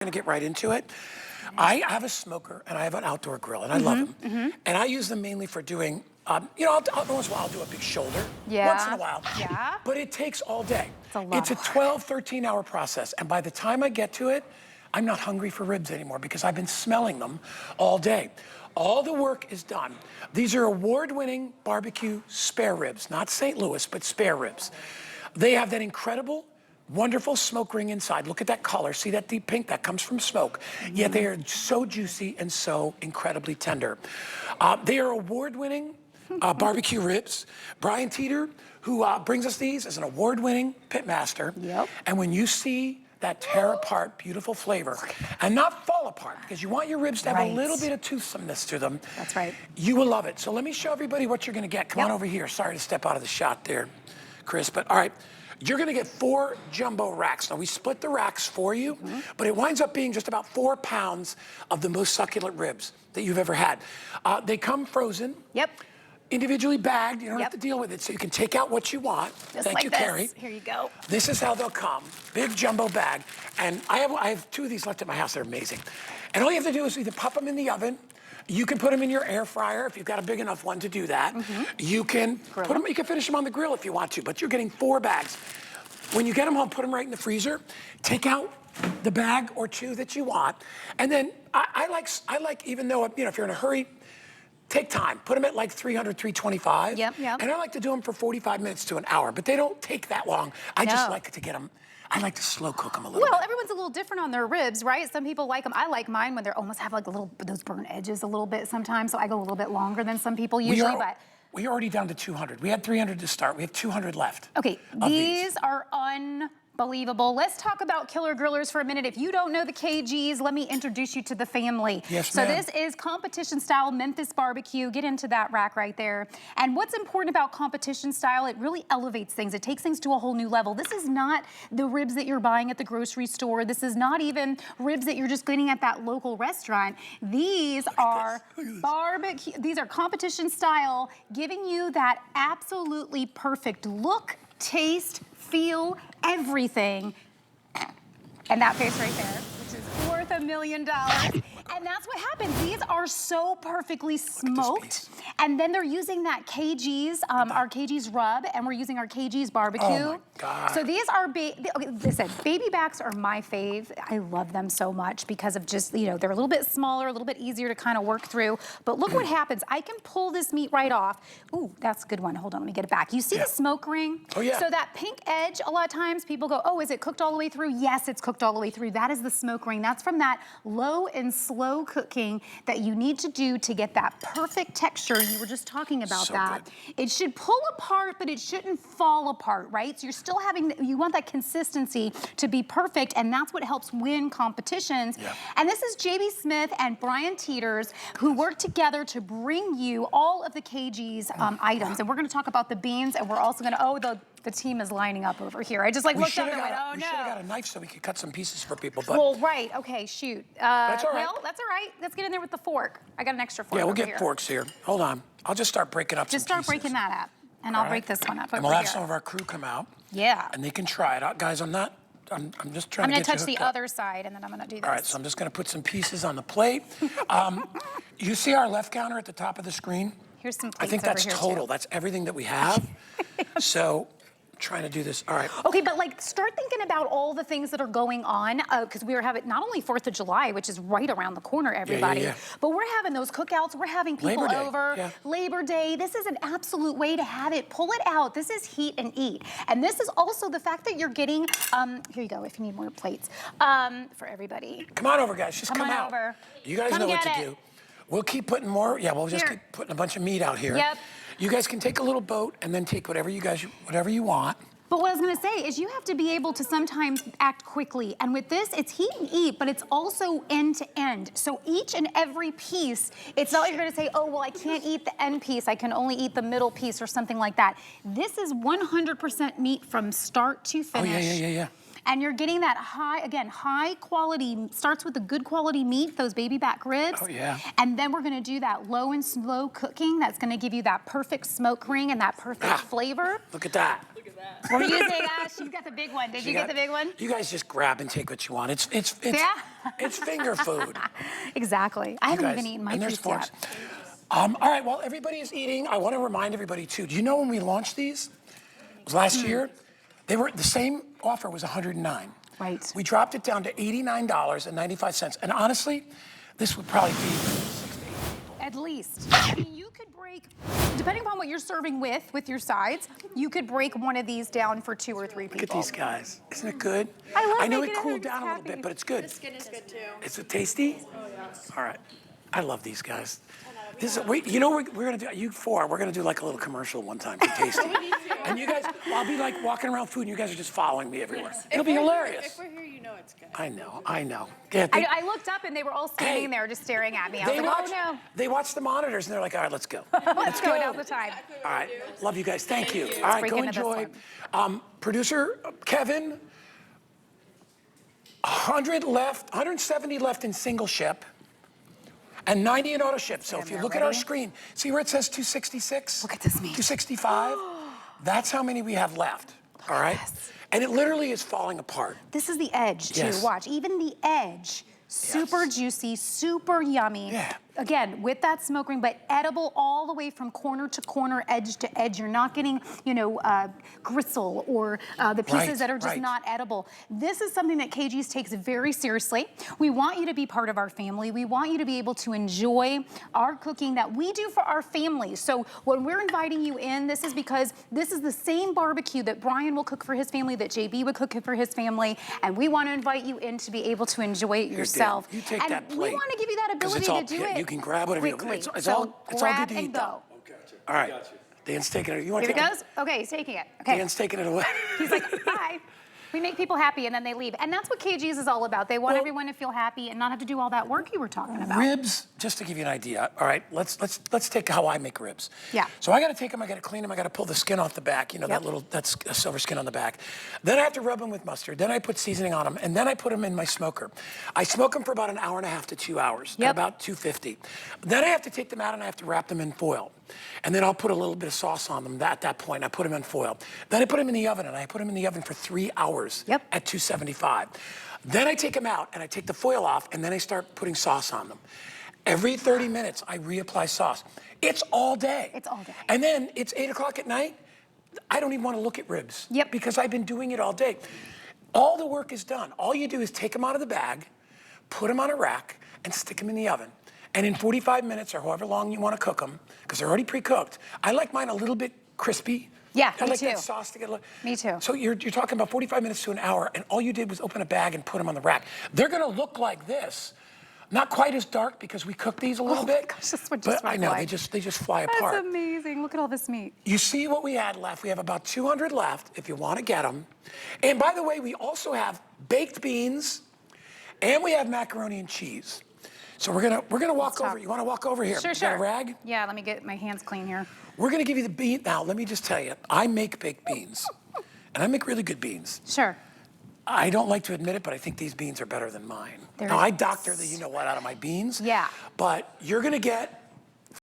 Gonna get right into it. I have a smoker and I have an outdoor grill and I love them. And I use them mainly for doing, you know, once in a while I'll do a big shoulder. Once in a while. Yeah. But it takes all day. It's a lot. It's a 12, 13-hour process. And by the time I get to it, I'm not hungry for ribs anymore because I've been smelling them all day. All the work is done. These are award-winning barbecue spare ribs, not St. Louis, but spare ribs. They have that incredible, wonderful smoke ring inside. Look at that color. See that deep pink? That comes from smoke. Yet they are so juicy and so incredibly tender. They are award-winning barbecue ribs. Brian Teeter, who brings us these, is an award-winning pit master. And when you see that tear apart, beautiful flavor, and not fall apart, because you want your ribs to have a little bit of toothsomeness to them. That's right. You will love it. So let me show everybody what you're gonna get. Come on over here. Sorry to step out of the shot there, Chris, but all right. You're gonna get 4 jumbo racks. Now we split the racks for you, but it winds up being just about 4 pounds of the most succulent ribs that you've ever had. They come frozen. Individually bagged, you don't have to deal with it, so you can take out what you want. Just Thank like you, this. Carrie. Here you go. This is how they'll come, big jumbo bag. And I have 2 of these left at my house, they're amazing. And all you have to do is either pop them in the oven, you can put them in your air fryer if you've got a big enough one to do that. You can put them, you can finish them on the grill if you want to, but you're getting 4 bags. When you get them home, put them right in the freezer, take out the bag or 2 that you want, and then I like, even though, you know, if you're in a hurry, take time. Put them at like 300, 325. And I like to do them for 45 minutes to an hour, but they don't take that long. I just like to get them, I like to slow cook them a little bit. Well, everyone's a little different on their ribs, right? Some people like them. I like mine when they almost have like a little, those burnt edges a little bit sometimes, so I go a little bit longer than some people usually, but. We're already down to 200. We had 300 to start. We have 200 left. Okay, these are unbelievable. Let's talk about killer grillers for a minute. If you don't know the KGs, let me introduce you to the family. Yes, so ma'am. this is competition style Memphis barbecue. Get into that rack right there. And what's important about competition style, it really elevates things. It takes things to a whole new level. This is not the ribs that you're buying at the grocery store. This is not even ribs that you're just getting at that local restaurant. These are barbecue, these are competition style, giving you that absolutely perfect look, taste, feel, everything. And that face right there, which is worth $1 million. And that's what happens. These are so perfectly smoked. And then they're using that KG's, our KG's rub, and we're using our KG's barbecue. Oh my God. So these are, okay, listen, baby backs are my fave. I love them so much because of just, you know, they're a little bit smaller, a little bit easier to kind of work through. But look what happens. I can pull this meat right off. Ooh, that's a good one. Hold on, let me get it back. You see the smoke ring? Oh yeah. So that pink edge, a lot of times people go, oh, is it cooked all the way through? Yes, it's cooked all the way through. That is the smoke ring. That's from that low and slow cooking that you need to do to get that perfect texture. You were just talking about that. It should pull apart, but it shouldn't fall apart, right? So you're still having, you want that consistency to be perfect, and that's what helps win competitions. And this is JB Smith and Brian Teeters, who work together to bring you all of the KG's items. And we're gonna talk about the beans, and we're also gonna, oh, the team is lining up over here. I just like looked up and went, oh no. We should have got a knife so we could cut some pieces for people, but. Well, right, okay, shoot. That's all right. Well, that's all right. Let's get in there with the fork. I got an extra fork. Yeah, we'll over get forks here. Hold on. I'll just start breaking up just some start breaking that up. And I'll break this one up and over we'll have here. some of our crew come out. Yeah. And they can try it out. Guys, I'm just trying to get you touch the hooked up. other side, and then I'm gonna do this. All right, so I'm just gonna put some pieces on the plate. You see our left counter at the top of the screen? Here's some plates I think that's over here total. too. That's everything that we have. So, I'm trying to do this. All right. Okay, but like start thinking about all the things that are going on, because we are having not only 4th of July, which is right around the corner, everybody, but we're having those cookouts, we're having people over, Labor Day. This is an absolute way to have it. Pull it out. This is heat and eat. And this is also the fact that you're getting, here you go, if you need more plates, for everybody. Come on over, guys. Just come out. Over. You guys know what to do. We'll keep putting more. Yeah, we'll just keep putting a bunch of meat out here. You guys can take a little boat and then take whatever you want. But what I was gonna say is you have to be able to sometimes act quickly. And with this, it's heat and eat, but it's also end to end. So each and every piece, it's not like you're gonna say, oh, well, I can't eat the end piece. I can only eat the middle piece or something like that. This is 100% meat from start to finish. Oh, yeah. And you're getting that high, again, high quality, starts with the good quality meat, those baby back ribs. Oh, yeah. And then we're gonna do that low and slow cooking. That's gonna give you that perfect smoke ring and that perfect flavor. Look at that. What were you saying, Ash? You got the big one. Did you get the big one? You guys just grab and take what you want. It's Yeah. it's finger food. Exactly. I haven't Guys, even eaten my and there's piece forks. yet. All right, while everybody is eating, I want to remind everybody too. Do you know when we launched these? It was last year. They were the same offer was $109. Right. We dropped it down to $89.95. And honestly, this would probably be At least. I mean, you could break, depending upon what you're serving with your sides, you could break one of these down for 2 or 3 people. look at these guys. Isn't it good? I know making it cooled everybody's down a little happy. bit, but it's good. The skin is good too. Is it tasty? Oh yeah. All right. I love these guys. This is, you know what we're gonna do? You 4, we're gonna do like a little commercial one time for Tasty. And you guys, I'll be like walking around food and you guys are just following me everywhere. It'll be hilarious. If we're here, you know it's good. I know. Yeah, I looked up and they were all standing there just staring at me. I was they like, watch, oh no. They watch the monitors and they're like, all right, let's go. Let's go, now's the time. All right, love you guys, thank you. All right, break go into this enjoy. Producer Kevin, 100 left, 170 left in single ship, and 90 in auto ship. So if you look at our screen, see where it says 266? Look at this meat. 265? That's how many we have left, all right? And it literally is falling apart. This is the edge too, Yes. watch. Even the edge, super juicy, super yummy. Yeah. Again, with that smoke ring, but edible all the way from corner to corner, edge to edge. You're not getting, gristle or the pieces Right, that are just right. not edible. This is something that KG's takes very seriously. We want you to be part of our family. We want you to be able to enjoy our cooking that we do for our families. So when we're inviting you in, this is because this is the same barbecue that Brian will cook for his family, that JB would cook for his family, and we want to invite you in to be able to enjoy it yourself. You take and that plate. we want to give you that 'Cause ability it's all to do pit. it. You can grab whatever you quickly. want. It's So all good grab to and eat, go. All right, Dan's taking it. You want to Here it take goes. Okay, he's taking it. Okay. Dan's taking it away. He's like, bye. We make people happy and then they leave. And that's what KG's is all about. They want Well- everyone to feel happy and not have to do all that work you were talking about. Ribs, just to give you an idea. All right, let's take how I make ribs. Yeah. So I got to take them. I got to clean them. I got to pull the skin off the back. You know that's a silver skin on the back. Then I have to rub them with mustard. Then I put seasoning on them, and then I put them in my smoker. I smoke them for about 1.5 to 2 hours. Yep. At about 250. Then I have to take them out and I have to wrap them in foil. And then I'll put a little bit of sauce on them at that point. I put them in foil. Then I put them in the oven, and I put them in the oven for 3 hours Yep. at 275. Then I take them out, and I take the foil off, and then I start putting sauce on them. Every 30 minutes, I reapply sauce. It's all day. It's all day. And then it's 8 o'clock at night. I don't even want to look at ribs. Yep. Because I've been doing it all day. All the work is done. All you do is take them out of the bag, put them on a rack, and stick them in the oven. And in 45 minutes or however long you want to cook them, because they're already pre-cooked, I like mine a little bit crispy. Yeah, I me like too. that sauce to get a little. Me too. So you're talking about 45 minutes to an hour, and all you did was open a bag and put them on the rack. They're going to look like this. Not quite as dark because we cooked these a little bit. Gosh, that's what but just I went know, by. they just fly That's apart. amazing. Look at all this meat. You see what we had left. We have about 200 left if you want to get them. And by the way, we also have baked beans and we have macaroni and cheese. So we're gonna walk over. You want to walk over here? Sure, You sure. got a rag? Yeah, let me get my hands clean here. We're gonna give you the bean. Now, let me just tell you, I make baked beans. And I make really good beans. Sure. I don't like to admit it, but I think these beans are better than mine. Now, I doctor the you-know-what out of my beans. Yeah. But you're gonna get